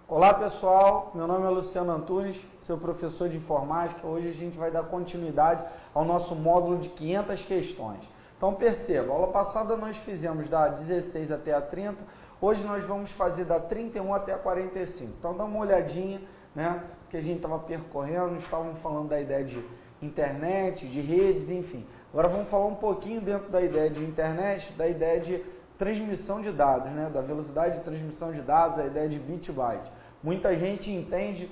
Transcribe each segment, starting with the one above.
Olá pessoal, meu nome é Luciano Antunes, seu professor de informática. Hoje a gente vai dar continuidade ao nosso módulo de 500 questões. Então perceba, a aula passada nós fizemos da 16 até a 30, hoje nós vamos fazer da 31 até a 45. Então dá uma olhadinha, né, que a gente estava percorrendo, estávamos falando da ideia de internet, de redes, enfim. Agora vamos falar um pouquinho dentro da ideia de internet, da ideia de transmissão de dados, né, da velocidade de transmissão de dados, a ideia de bit-byte. Muita gente entende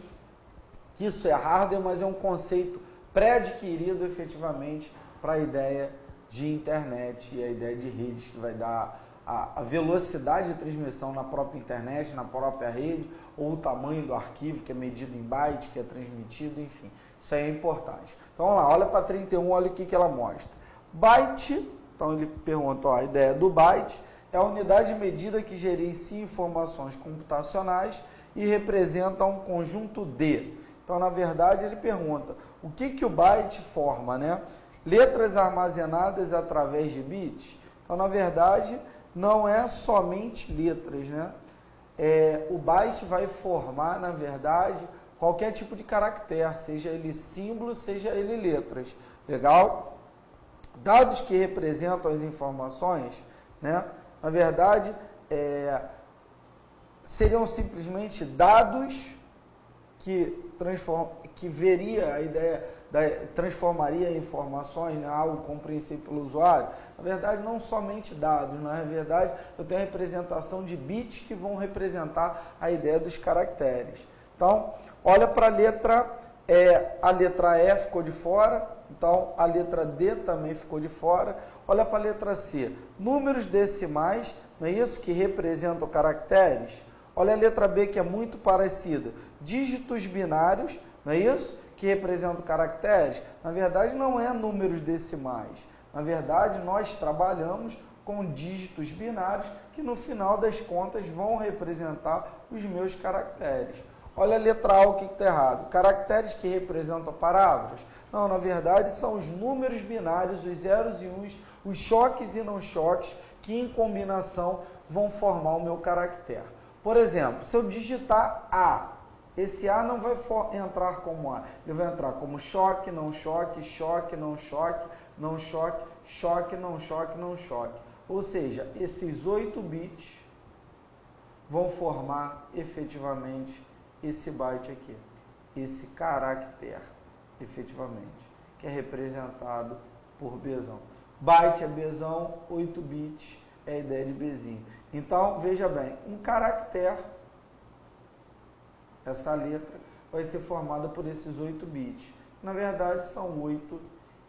que isso é hardware, mas é um conceito pré-adquirido efetivamente para a ideia de internet e a ideia de redes, que vai dar a velocidade de transmissão na própria internet, na própria rede, ou o tamanho do arquivo, que é medido em byte, que é transmitido, enfim. Isso aí é importante. Então, vamos lá, olha para 31, olha o que ela mostra. Byte, então ele pergunta, ó, a ideia do byte é a unidade de medida que gerencia informações computacionais e representa um conjunto de. Então, na verdade, ele pergunta, o que o byte forma, né? Letras armazenadas através de bits? Então, na verdade, não é somente letras, né? O byte vai formar, na verdade, qualquer tipo de caractere, seja ele símbolo, seja ele letras. Legal? Dados que representam as informações, né? Na verdade, seriam simplesmente dados que veria a ideia, transformaria informações em algo compreensível pelo usuário. Na verdade, não somente dados, na verdade, eu tenho a representação de bits que vão representar a ideia dos caracteres. Então, olha para a letra E ficou de fora, então a letra D também ficou de fora. Olha para a letra C, números decimais, não é isso? Que representam caracteres. Olha a letra B, que é muito parecida, dígitos binários, não é isso? Que representam caracteres. Na verdade, não é números decimais. Na verdade, nós trabalhamos com dígitos binários que, no final das contas, vão representar os meus caracteres. Olha a letra A, o que está errado? Caracteres que representam palavras? Não, na verdade, são os números binários, os zeros e uns, os choques e não choques, que em combinação vão formar o meu caractere. Por exemplo, se eu digitar A, esse A não vai entrar como A, ele vai entrar como choque, não choque, choque, não choque, não choque, choque, não choque, não choque. Ou seja, esses 8 bits vão formar efetivamente esse byte aqui, esse caractere, efetivamente, que é representado por Bzão. Byte é Bzão, 8 bits é a ideia de Bzinho. Então, veja bem, um caractere, essa letra, vai ser formada por esses 8 bits. Na verdade, são 8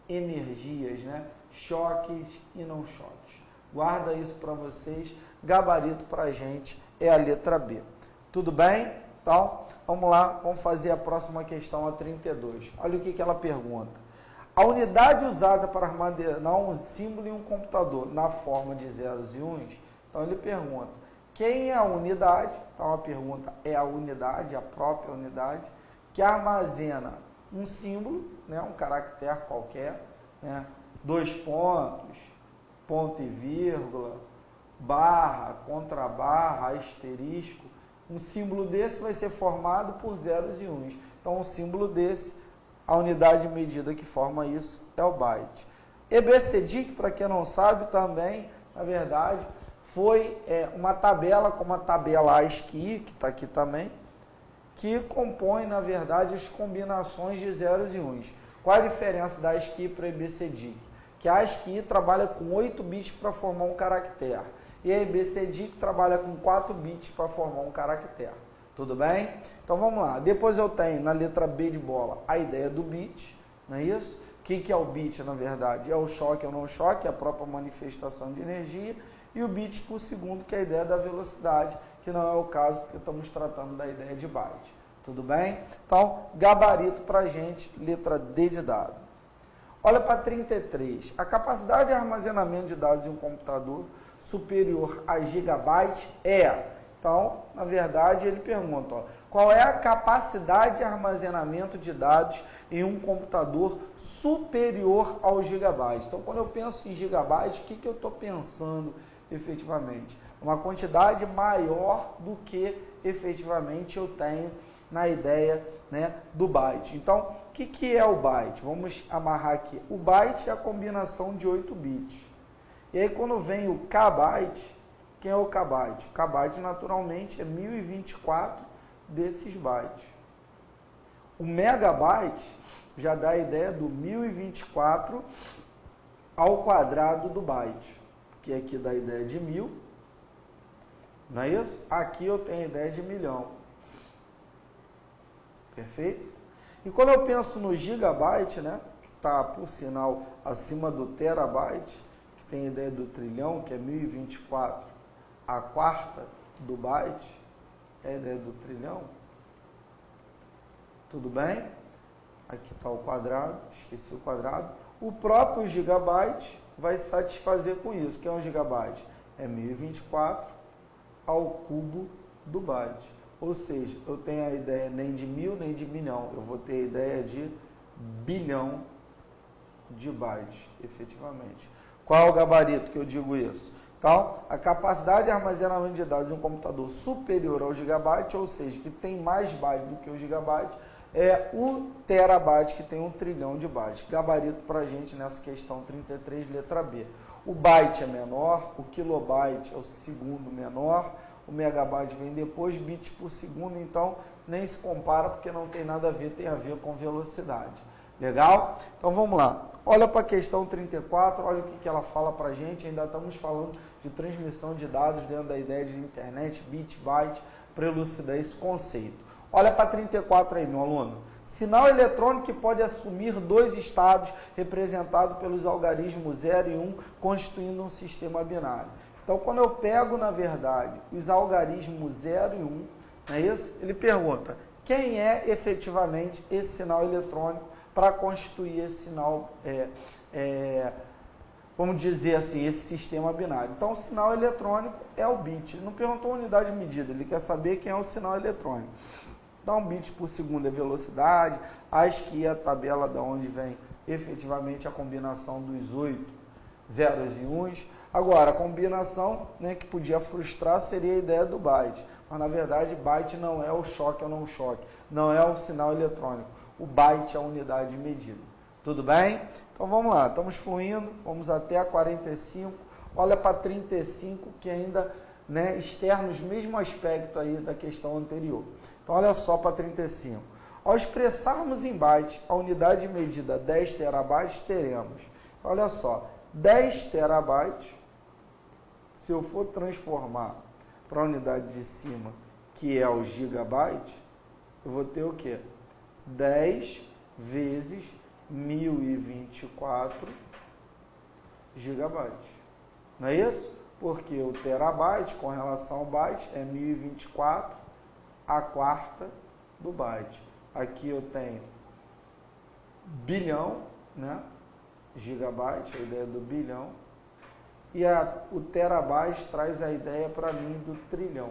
energias, né? Choques e não choques. Guarda isso para vocês. Gabarito para a gente é a letra B. Tudo bem? Então, vamos lá, vamos fazer a próxima questão, a 32. Olha o que ela pergunta. A unidade usada para armazenar um símbolo em um computador na forma de zeros e uns, então ele pergunta, quem é a unidade? Então a pergunta é a unidade, a própria unidade, que armazena um símbolo, né, um caractere qualquer, né, 2 pontos, ponto e vírgula, barra, contrabarra, asterisco. Um símbolo desse vai ser formado por zeros e uns. Então, um símbolo desse, a unidade de medida que forma isso é o byte. EBCDIC, para quem não sabe, também, na verdade, foi uma tabela, como a tabela ASCII, que está aqui também, que compõe, na verdade, as combinações de zeros e uns. Qual a diferença da ASCII para a EBCDIC? Que a ASCII trabalha com 8 bits para formar um caractere. E a EBCDIC trabalha com 4 bits para formar um caractere. Tudo bem? Então vamos lá. Depois eu tenho na letra B de bola a ideia do bit, não é isso? O que é o bit, na verdade? É o choque ou não choque, é a própria manifestação de energia. E o bit por segundo, que é a ideia da velocidade, que não é o caso, porque estamos tratando da ideia de byte. Tudo bem? Então, gabarito para a gente, letra D de dado. Olha para 33. A capacidade de armazenamento de dados de um computador superior a gigabyte é... Então, na verdade, ele pergunta, ó, qual é a capacidade de armazenamento de dados em um computador superior ao gigabyte? Então, quando eu penso em gigabyte, o que eu estou pensando efetivamente? Uma quantidade maior do que efetivamente eu tenho na ideia, né, do byte. Então, o que é o byte? Vamos amarrar aqui. O byte é a combinação de 8 bits. E aí, quando vem o kbyte, quem é o kbyte? O kbyte, naturalmente, é 1024 desses bytes. O megabyte já dá a ideia do 1024 ao quadrado do byte, que aqui dá a ideia de 1000, não é isso? Aqui eu tenho a ideia de milhão. Perfeito? E quando eu penso no gigabyte, né, que está, por sinal, acima do terabyte, que tem a ideia do trilhão, que é 1024, a quarta do byte, é a ideia do trilhão. Tudo bem? Aqui está o quadrado, esqueci o quadrado. O próprio gigabyte vai satisfazer com isso. O que é um gigabyte? É 1024 ao cubo do byte. Ou seja, eu tenho a ideia nem de 1000 nem de milhão. Eu vou ter a ideia de bilhão de bytes, efetivamente. Qual é o gabarito que eu digo isso? Então, a capacidade de armazenamento de dados de um computador superior ao gigabyte, ou seja, que tem mais bytes do que o gigabyte, é o terabyte, que tem 1 trilhão de bytes. Gabarito para a gente nessa questão 33, letra B. O byte é menor, o kilobyte é o segundo menor, o megabyte vem depois, bits por segundo, então nem se compara porque não tem nada a ver, tem a ver com velocidade. Legal? Então vamos lá. Olha para a questão 34, olha o que ela fala para a gente. Ainda estamos falando de transmissão de dados dentro da ideia de internet, bit, byte, para elucidar esse conceito. Olha para 34 aí, meu aluno. Sinal eletrônico que pode assumir 2 estados representados pelos algarismos 0 e 1, constituindo um sistema binário. Então, quando eu pego, na verdade, os algarismos 0 e 1, não é isso? Ele pergunta, quem é efetivamente esse sinal eletrônico para constituir esse sinal, vamos dizer assim, esse sistema binário. Então, o sinal eletrônico é o bit. Ele não perguntou a unidade de medida, ele quer saber quem é o sinal eletrônico. Então, 1 bit por segundo é velocidade, a esqui é a tabela de onde vem efetivamente a combinação dos 8 zeros e 1s. Agora, a combinação, né, que podia frustrar seria a ideia do byte. Mas, na verdade, byte não é o choque ou não choque, não é o sinal eletrônico. O byte é a unidade de medida. Tudo bem? Então, vamos lá. Estamos fluindo, vamos até a 45. Olha para 35, que ainda, né, externos, mesmo aspecto aí da questão anterior. Então, olha só para 35. Ao expressarmos em byte a unidade de medida 10 terabytes, teremos, olha só, 10 terabytes, se eu for transformar para a unidade de cima, que é o gigabyte, eu vou ter o quê? 10 vezes 1024 gigabytes. Não é isso? Porque o terabyte, com relação ao byte, é 1024 a quarta do byte. Aqui eu tenho bilhão, né? Gigabyte, a ideia do bilhão. E o terabyte traz a ideia para mim do trilhão.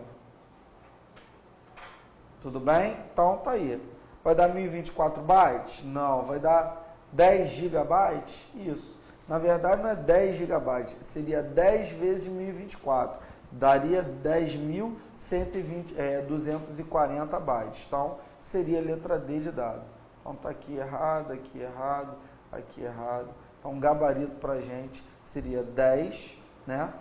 Tudo bem? Então tá aí. Vai dar 1024 bytes? Não. Vai dar 10 gigabytes? Isso. Na verdade não é 10 gigabytes, seria 10 vezes 1024. Daria 10.240 bytes. Então, seria a letra D de dado. Então, está aqui errado, aqui errado, aqui errado. Então, um gabarito para a gente seria 10, né?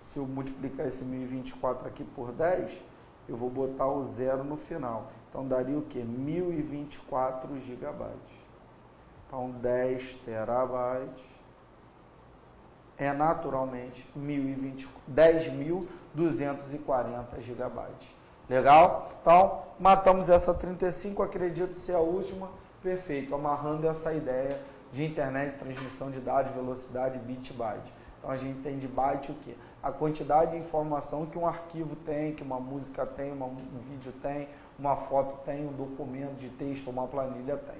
Se eu multiplicar esse 1024 aqui por 10, eu vou botar o zero no final. Então, daria o quê? 1024 gigabytes. Então, 10 terabytes é naturalmente 10.240 gigabytes. Legal? Então, matamos essa 35, acredito ser a última. Perfeito, amarrando essa ideia de internet, transmissão de dados, velocidade, bit-byte. Então, a gente tem de byte o quê? A quantidade de informação que um arquivo tem, que uma música tem, um vídeo tem, uma foto tem, um documento de texto, uma planilha tem.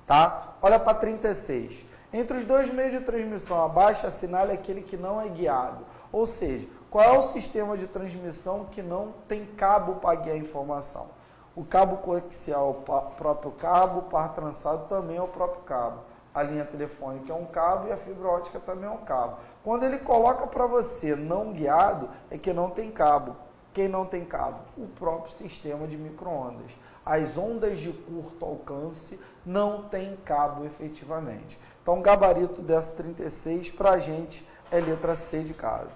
Tá? Olha para 36. Entre os dois meios de transmissão, abaixo assinale aquele que não é guiado. Ou seja, qual é o sistema de transmissão que não tem cabo para guiar a informação? O cabo coaxial é o próprio cabo, o par trançado também é o próprio cabo. A linha telefônica é um cabo e a fibra ótica também é um cabo. Quando ele coloca para você não guiado, é que não tem cabo. Quem não tem cabo? O próprio sistema de micro-ondas. As ondas de curto alcance não têm cabo efetivamente. Então, o gabarito dessa 36 para a gente é letra C de casa.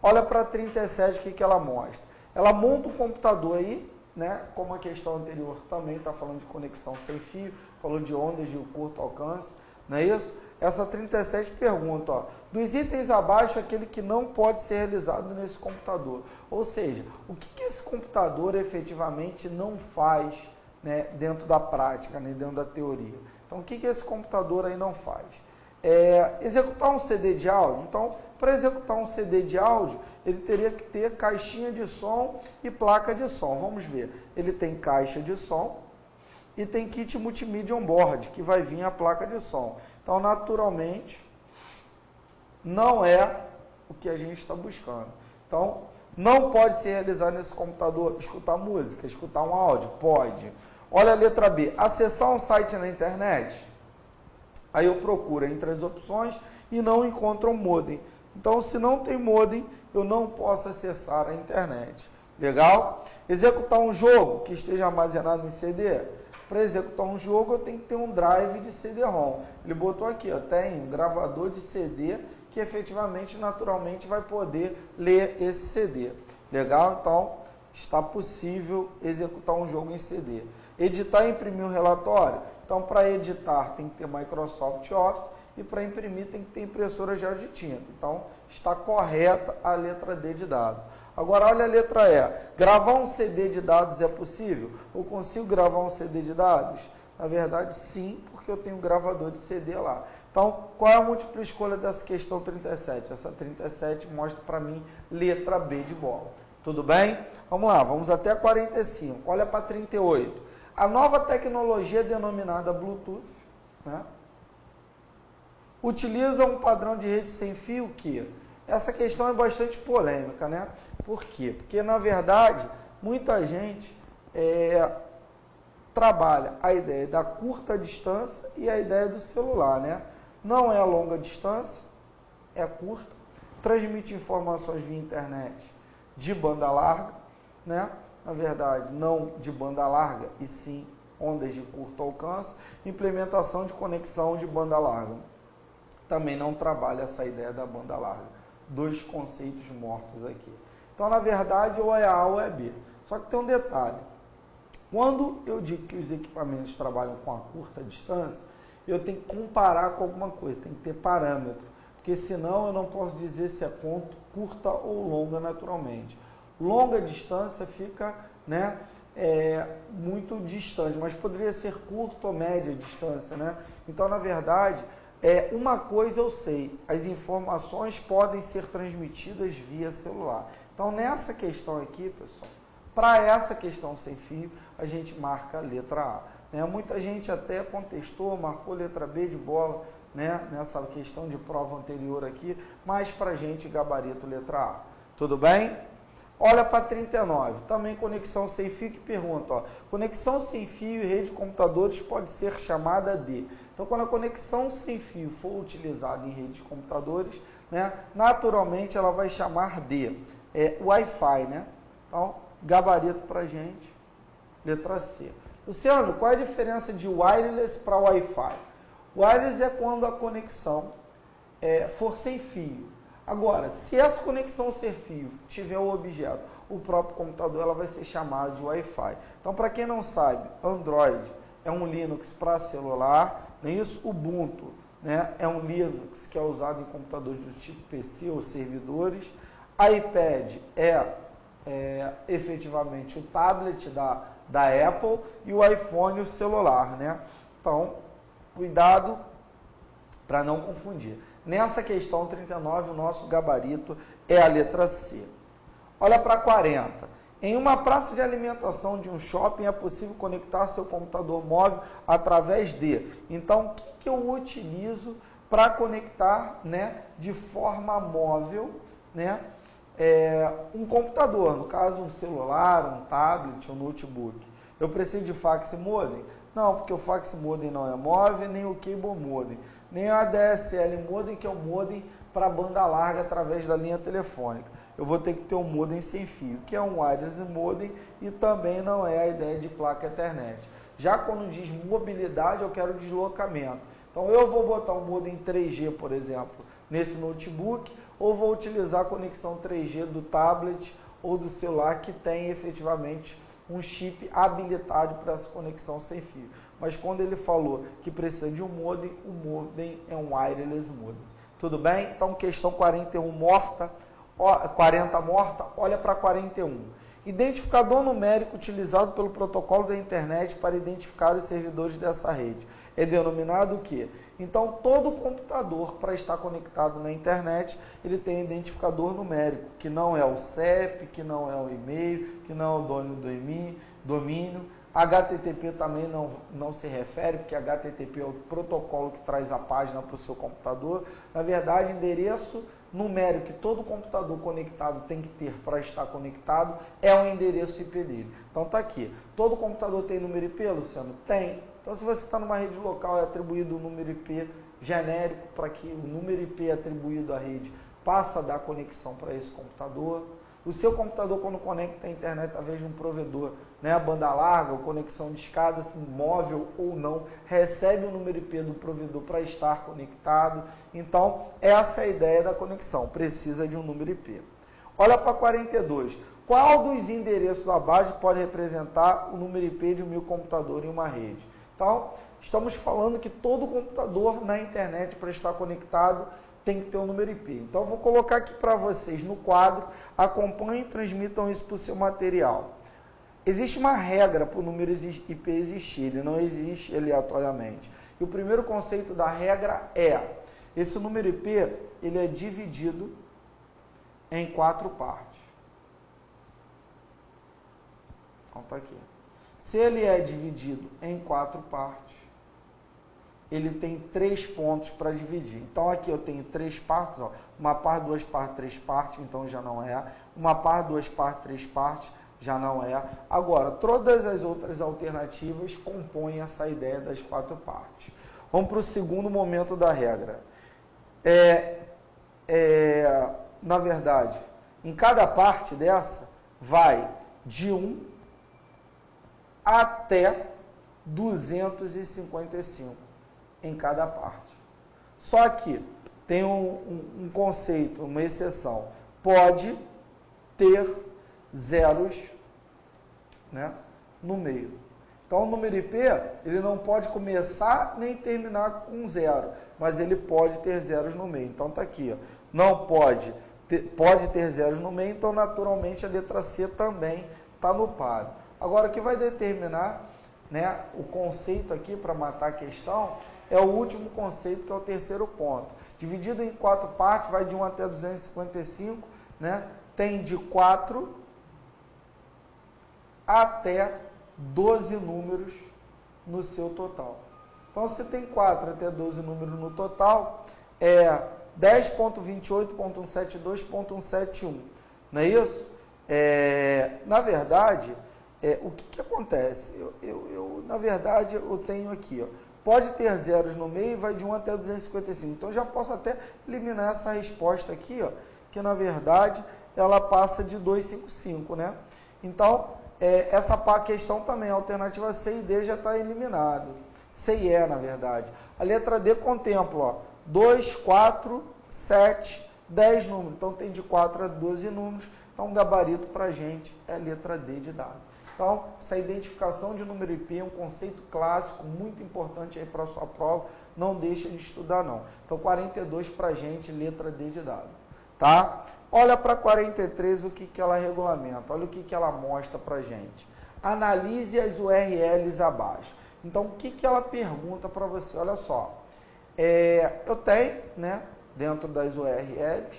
Olha para a 37, o que ela mostra? Ela monta um computador aí, né? Como a questão anterior também está falando de conexão sem fio, falou de ondas de curto alcance, não é isso? Essa 37 pergunta, ó, dos itens abaixo, aquele que não pode ser realizado nesse computador. Ou seja, o que esse computador efetivamente não faz, né, dentro da prática, né, dentro da teoria? Então, o que esse computador aí não faz? Executar um CD de áudio. Então, para executar um CD de áudio, ele teria que ter caixinha de som e placa de som. Vamos ver. Ele tem caixa de som e tem kit multimídia on-board, que vai vir a placa de som. Então, naturalmente, não é o que a gente está buscando. Então, não pode ser realizado nesse computador escutar música, escutar um áudio? Pode. Olha a letra B. Acessar um site na internet? Aí eu procuro entre as opções e não encontro um modem. Então, se não tem modem, eu não posso acessar a internet. Legal? Executar um jogo que esteja armazenado em CD? Para executar um jogo, eu tenho que ter um drive de CD-ROM. Ele botou aqui, ó, tem um gravador de CD que efetivamente, naturalmente, vai poder ler esse CD. Legal? Então, está possível executar um jogo em CD. Editar e imprimir um relatório? Então, para editar, tem que ter Microsoft Office e para imprimir, tem que ter impressora gel de tinta. Então, está correta a letra D de dado. Agora, olha a letra E. Gravar um CD de dados é possível? Eu consigo gravar um CD de dados? Na verdade, sim, porque eu tenho um gravador de CD lá. Então, qual é a múltipla escolha dessa questão 37? Essa 37 mostra para mim letra B de bola. Tudo bem? Vamos lá, vamos até a 45. Olha para 38. A nova tecnologia denominada Bluetooth, né, utiliza um padrão de rede sem fio que... Essa questão é bastante polêmica, né? Por quê? Porque, na verdade, muita gente trabalha a ideia da curta distância e a ideia do celular, né? Não é a longa distância, é curta, transmite informações via internet de banda larga, né? Na verdade, não de banda larga, e sim ondas de curto alcance, implementação de conexão de banda larga. Também não trabalha essa ideia da banda larga. Dois conceitos mortos aqui. Então, na verdade, ou é A ou é B. Só que tem um detalhe. Quando eu digo que os equipamentos trabalham com a curta distância, eu tenho que comparar com alguma coisa, tem que ter parâmetro. Porque senão eu não posso dizer se é curta ou longa naturalmente. Longa distância fica, né, muito distante, mas poderia ser curta ou média distância, né? Então, na verdade, uma coisa eu sei, as informações podem ser transmitidas via celular. Então, nessa questão aqui, pessoal, para essa questão sem fio, a gente marca a letra A. Né? Muita gente até contestou, marcou letra B de bola, né, nessa questão de prova anterior aqui, mas para a gente gabarito letra A. Tudo bem? Olha para 39, também conexão sem fio que pergunta, ó, conexão sem fio e rede de computadores pode ser chamada de... Então, quando a conexão sem fio for utilizada em rede de computadores, né, naturalmente ela vai chamar de Wi-Fi, né? Então, gabarito para a gente, letra C. Luciano, qual é a diferença de wireless para Wi-Fi? Wireless é quando a conexão for sem fio. Agora, se essa conexão sem fio tiver o objeto, o próprio computador, ela vai ser chamada de Wi-Fi. Então, para quem não sabe, Android é um Linux para celular, não é isso? Ubuntu, né, é um Linux que é usado em computadores do tipo PC ou servidores. iPad efetivamente o tablet da Apple e o iPhone o celular, né? Então, cuidado para não confundir. Nessa questão 39, o nosso gabarito é a letra C. Olha para 40. Em uma praça de alimentação de um shopping é possível conectar seu computador móvel através de... Então, o que eu utilizo para conectar, né, de forma móvel, né, um computador, no caso um celular, um tablet, um notebook? Eu preciso de fax modem? Não, porque o fax modem não é móvel, nem o cable modem, nem o ADSL modem, que é o modem para banda larga através da linha telefônica. eu vou ter que ter um modem sem fio, que é um wireless modem e também não é a ideia de placa Ethernet. Já quando diz mobilidade, eu quero deslocamento. Então eu vou botar um modem 3G, por exemplo, nesse notebook, ou vou utilizar a conexão 3G do tablet ou do celular que tem efetivamente um chip habilitado para essa conexão sem fio. Mas quando ele falou que precisa de um modem, o modem é um wireless modem. Tudo bem? Então, questão 41 morta, 40 morta, olha para 41. Identificador numérico utilizado pelo protocolo da internet para identificar os servidores dessa rede. É denominado o quê? Então, todo computador, para estar conectado na internet, ele tem um identificador numérico, que não é o CEP, que não é o e-mail, que não é o dono do domínio. HTTP também não se refere, porque HTTP é o protocolo que traz a página para o seu computador. Na verdade, endereço numérico que todo computador conectado tem que ter para estar conectado é o endereço IP dele. Então está aqui. Todo computador tem número IP, Luciano? Tem. Então, se você está numa rede local, é atribuído um número IP genérico para que o número IP atribuído à rede passe a dar conexão para esse computador. O seu computador, quando conecta à internet, através de um provedor, né, banda larga ou conexão de escada, móvel ou não, recebe o número IP do provedor para estar conectado. Então, essa é a ideia da conexão, precisa de um número IP. Olha para 42. Qual dos endereços abaixo pode representar o número IP de um computador em uma rede? Então, estamos falando que todo computador na internet, para estar conectado, tem que ter um número IP. Então, eu vou colocar aqui para vocês no quadro, acompanhem e transmitam isso para o seu material. Existe uma regra para o número IP existir, ele não existe aleatoriamente. E o primeiro conceito da regra é, esse número IP, ele é dividido em 4 partes. Então, tá aqui. Se ele é dividido em 4 partes, ele tem 3 pontos para dividir. Então, aqui eu tenho 3 partes, ó. Uma parte, 2 partes, 3 partes, então já não é. Uma parte, 2 partes, 3 partes, já não é. Agora, todas as outras alternativas compõem essa ideia das 4 partes. Vamos para o segundo momento da regra. Na verdade, em cada parte dessa, vai de 1 até 255 em cada parte. Só que tem um conceito, uma exceção. Pode ter zeros, né, no meio. Então, o número IP, ele não pode começar nem terminar com 0, mas ele pode ter zeros no meio. Então, está aqui, ó. Não pode ter zeros no meio, então, naturalmente, a letra C também está no páreo. Agora, o que vai determinar, né, o conceito aqui para matar a questão é o último conceito, que é o terceiro ponto. Dividido em 4 partes, vai de 1 até 255, né? Tem de 4 até 12 números no seu total. Então, se tem 4 até 12 números no total, é 10.28.172.171. Não é isso? Na verdade, o que acontece? Na verdade, eu tenho aqui, ó, pode ter zeros no meio e vai de 1 até 255. Então, eu já posso até eliminar essa resposta aqui, ó, que na verdade ela passa de 255, né? Então, essa questão também, a alternativa C e D já está eliminado. C e E, na verdade. A letra D contempla, ó, 2, 4, 7, 10 números. Então, tem de 4 a 12 números. Então, um gabarito para a gente é a letra D de dado. Então, essa identificação de número IP é um conceito clássico, muito importante aí para a sua prova. Não deixa de estudar, não. Então, 42 para a gente, letra D de dado. Tá? Olha para 43 o que ela regulamenta. Olha o que ela mostra para a gente. Analise as URLs abaixo. Então, o que ela pergunta para você? Olha só. Eu tenho, né, dentro das URLs,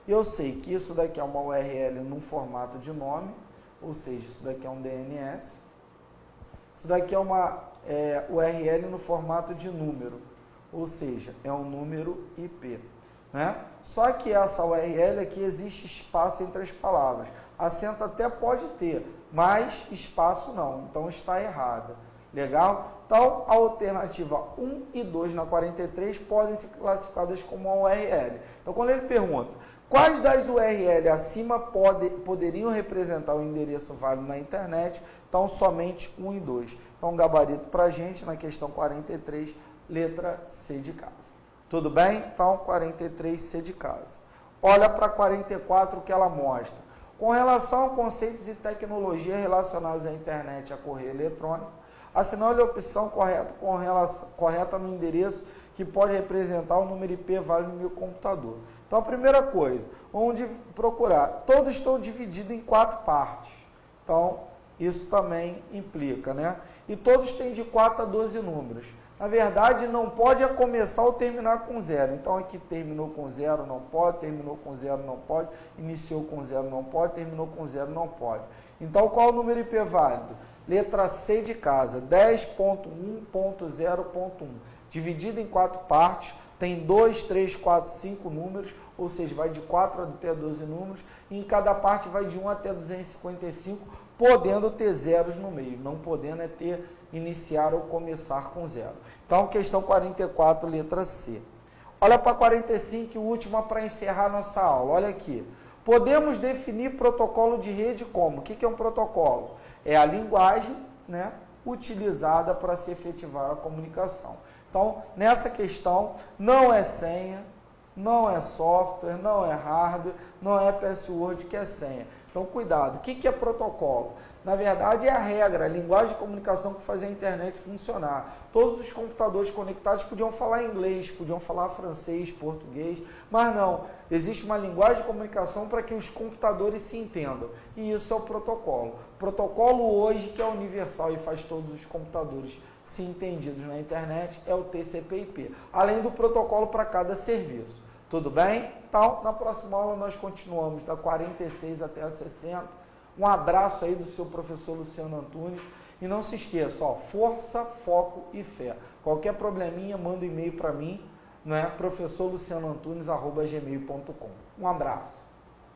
eu sei que isso daqui é uma URL num formato de nome, ou seja, isso daqui é um DNS. Isso daqui é uma URL no formato de número, ou seja, é um número IP. Né? Só que essa URL aqui existe espaço entre as palavras. Acento até pode ter, mas espaço não. Então está errada. Legal? Então, a alternativa 1 e 2 na 43 podem ser classificadas como uma URL. Então, quando ele pergunta Quais das URL acima poderiam representar o endereço válido na internet? Então, somente 1 e 2. Então, gabarito para a gente na questão 43, letra C de casa. Tudo bem? Então, 43, C de casa. Olha para 44 o que ela mostra. Com relação a conceitos e tecnologias relacionados à internet e a correio eletrônico, assinale a opção correta no endereço que pode representar o número IP válido no meu computador. Então, a primeira coisa, onde procurar? Todos estão divididos em 4 partes. Então, isso também implica, né? E todos têm de 4 a 12 números. Na verdade, não pode começar ou terminar com 0. Então, aqui terminou com 0, não pode, terminou com 0, não pode, iniciou com 0, não pode, terminou com 0, não pode. Então, qual o número IP válido? Letra C de casa, 10.1.0.1. Dividido em 4 partes, tem 2, 3, 4, 5 números, ou seja, vai de 4 até 12 números, e em cada parte vai de 1 até 255, podendo ter zeros no meio, não podendo é ter iniciar ou começar com 0. Então, questão 44, letra C. Olha para 45, e última para encerrar nossa aula. Olha aqui. Podemos definir protocolo de rede como? O que é um protocolo? É a linguagem, né, utilizada para se efetivar a comunicação. Então, nessa questão, não é senha, não é software, não é hardware, não é password que é senha. Então, cuidado. O que é protocolo? Na verdade, é a regra, a linguagem de comunicação que faz a internet funcionar. Todos os computadores conectados podiam falar inglês, podiam falar francês, português, mas não. Existe uma linguagem de comunicação para que os computadores se entendam. E isso é o protocolo. O protocolo hoje, que é universal e faz todos os computadores se entendidos na internet, é o TCP/IP. Além do protocolo para cada serviço. Tudo bem? Então, na próxima aula nós continuamos da 46 até a 60. Um abraço aí do seu professor Luciano Antunes. E não se esqueça, ó, força, foco e fé. Qualquer probleminha, manda um e-mail para mim, né? professorlucianoantunes@gmail.com. Um abraço.